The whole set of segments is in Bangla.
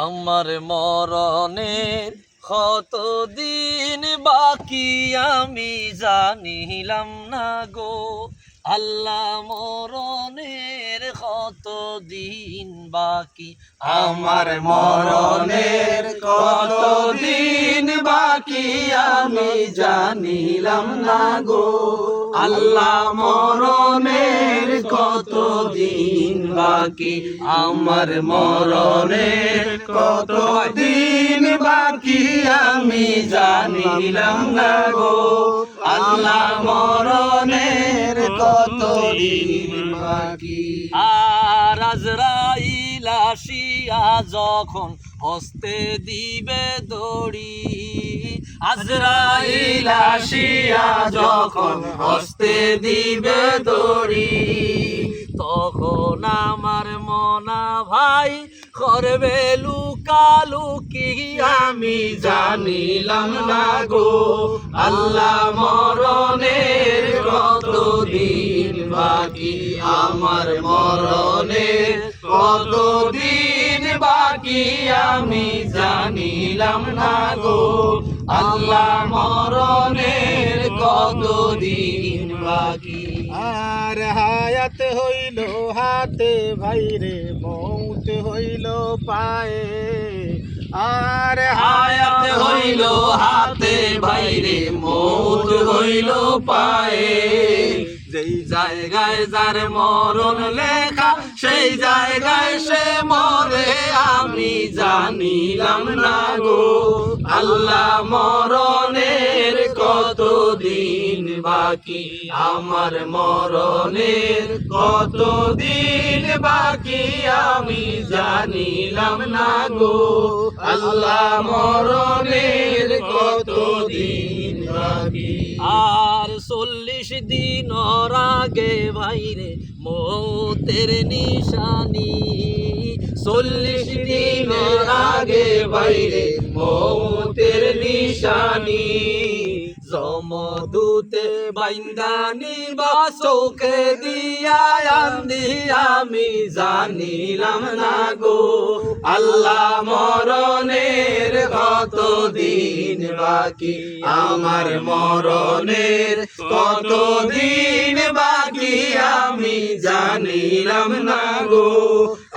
আমার মরণের কতদিন বাকি আমি জানিলাম না গো আল্লাহ মরণের কতদিন বাকি আমার মরণের কতদিন বাকি আমি জানিলাম না গো আল্লাহ মরণের কতদিন বাকি আমার মরণের কতদিন বাকি আমি জানিলাম না গো আল্লাহ মরণের কতদিন বাকি আর আজরাইল আসিয়া যখন হস্তে দিবে দড়ি আজরাইল আসিয়া যখন হস্তে দিবে দড়ি তখন আমার মনা ভাই করবে লুকালুকি আমি জানিলাম না গো আল্লাহ মরণের কতদিন বাকি আমার মরণের কতদিন বাকি আমি জানিলাম না গো আল্লাহ মরণের কতদিন বাকি আর হায়াত হইল হাতে ভাইরে মৌত হইল পায়ে আর হায়াত হইল হাতে বাইরে মৌত হইল পায়ে যেই জায়গায় যার মরণ লেখা সেই জায়গায় সে মরে আমি জানিলাম না গো আল্লাহ মরণের কতদিন বাকি আমার মরণের কতদিন বাকি আমি জানিলাম না গো আল্লাহ মরণের কতদিন বাকি আর 40 দিন আগে ভাইরে মৌতের নিশানি 40 দিন আগে বাইরে মৌতের নিশানি জমদূতে বাইন্দানি বা চোখে দিয়া আন্দি আমি জানিলাম না গো আল্লাহ মরণের কতদিন বাকি আমার মরণের কতদিন বাকি আমি জানিলাম না গো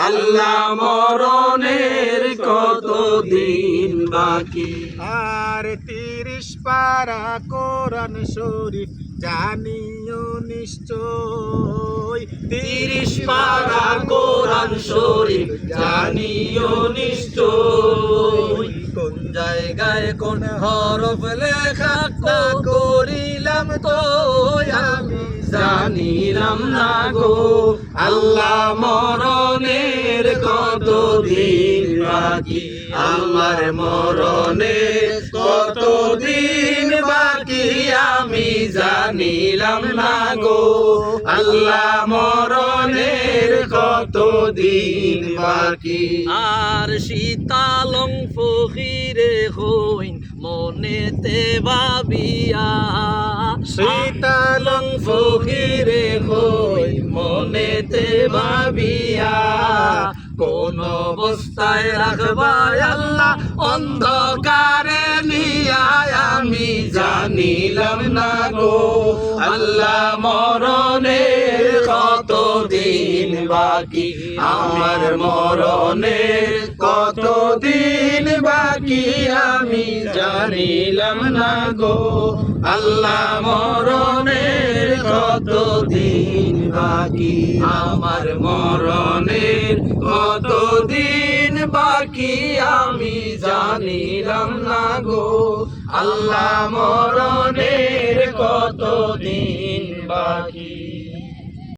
আল্লাহ মরণের কতদিন বাকি আর 30 পারা কোরআন শরীফ জানিও নিশ্চয় 30 পারা কোরআন শরীফ জানিও নিশ্চয় কোন জায়গায় কোন হরফ লেখা করিলাম তো আমি জানিলাম না গো আল্লাহ মরণের কতদিন বাকি আমার মরণের কতদিন বাকি আমি জানিলাম না গো আল্লাহ মরণের কতদিন বাকি আর শীতালং ফকিরে হইন মনেতে ভাবিয়া শীতালং ফকিরে হই মনেতে ভাবিয়া কোন অবস্থায় রাখবা আল্লাহ অন্ধকারে নিয়া আমি জানিলাম না গো আল্লাহ মরণের কতদিন বাকি আমার মরণের কতদিন বাকি আমি জানিলাম না গো আল্লাহ মরণের কতদিন বাকি আমার মরণের কতদিন বাকি আমি জানিলাম না গো আল্লাহ মরণের কতদিন বাকি।